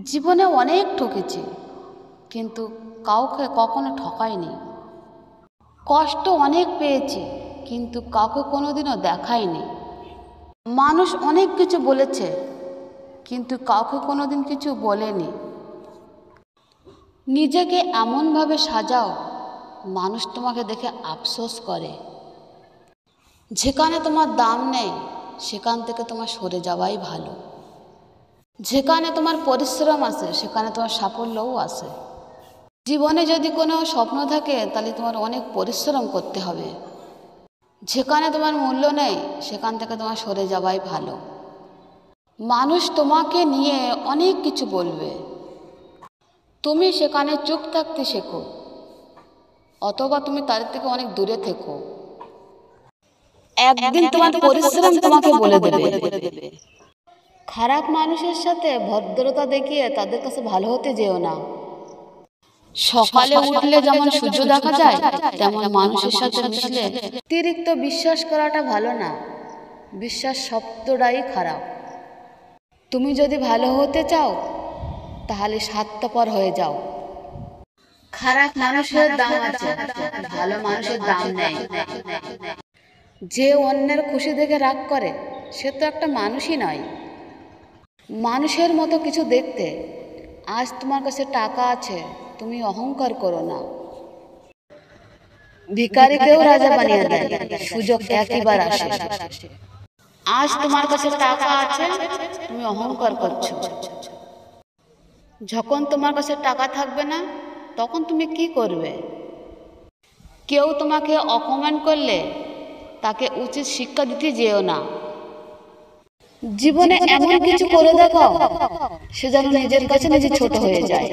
জীবনে অনেক ঠকেছি, কিন্তু কাউকে কখনো ঠকাইনি। কষ্ট অনেক পেয়েছি, কিন্তু কাউকে কোনোদিনও দেখাইনি। মানুষ অনেক কিছু বলেছে, কিন্তু কাউকে কোনোদিন কিছু বলেনি। নিজেকে এমনভাবে সাজাও মানুষ তোমাকে দেখে আফসোস করে। যেখানে তোমার দাম নেই সেখান থেকে তোমার সরে যাওয়াই ভালো। যেখানে তোমার পরিশ্রম আছে সেখানে তোমার সাফল্যও আছে। জীবনে যদি কোনো স্বপ্ন থাকে তাহলে তোমার অনেক পরিশ্রম করতে হবে। যেখানে তোমার মূল্য নেই সেখান থেকে তোমার সরে যাওয়াই ভালো। মানুষ তোমাকে নিয়ে অনেক কিছু বলবে, তুমি সেখানে চুপ থাকতে শেখো, অথবা তুমি তাদের থেকে অনেক দূরে থেকো। একদিন তোমার পরিশ্রম তোমাকে বলে দেবে। খারাপ মানুষের সাথে ভদ্রতা দেখিয়ে তাদের কাছে ভালো হতে যেও না। সকালে উঠলে যেমন সূর্য দেখা যায়, তেমন মানুষের সাথে মিশলে অতিরিক্ত বিশ্বাস করাটা ভালো না। বিশ্বাস শব্দটাই খারাপ। তুমি যদি ভালো হতে চাও তাহলে স্বার্থপর হয়ে যাও। খারাপ মানুষের দাম আছে, ভালো মানুষের দাম নেই। যে অন্যের খুশি দেখে রাগ করে সে তো একটা মানুষই নয়। মানুষের মতো কিছু দেখতে। আজ তোমার কাছে টাকা আছে, তুমি অহংকার করো না। ভিখারিকেও রাজা বানিয়ে দেয়, সুযোগ একইবার আসে। আজ তোমার কাছে টাকা আছে, তুমি অহংকার করছো। যখন তোমার কাছে টাকা থাকবে না তখন তুমি কি করবে? কেউ তোমাকে অপমান করলে তাকে উচিত শিক্ষা দিতে যেও না। জীবনে এমন কিছু করে দেখাও সে যেন নিজের কাছে নিজে ছোট হয়ে যায়।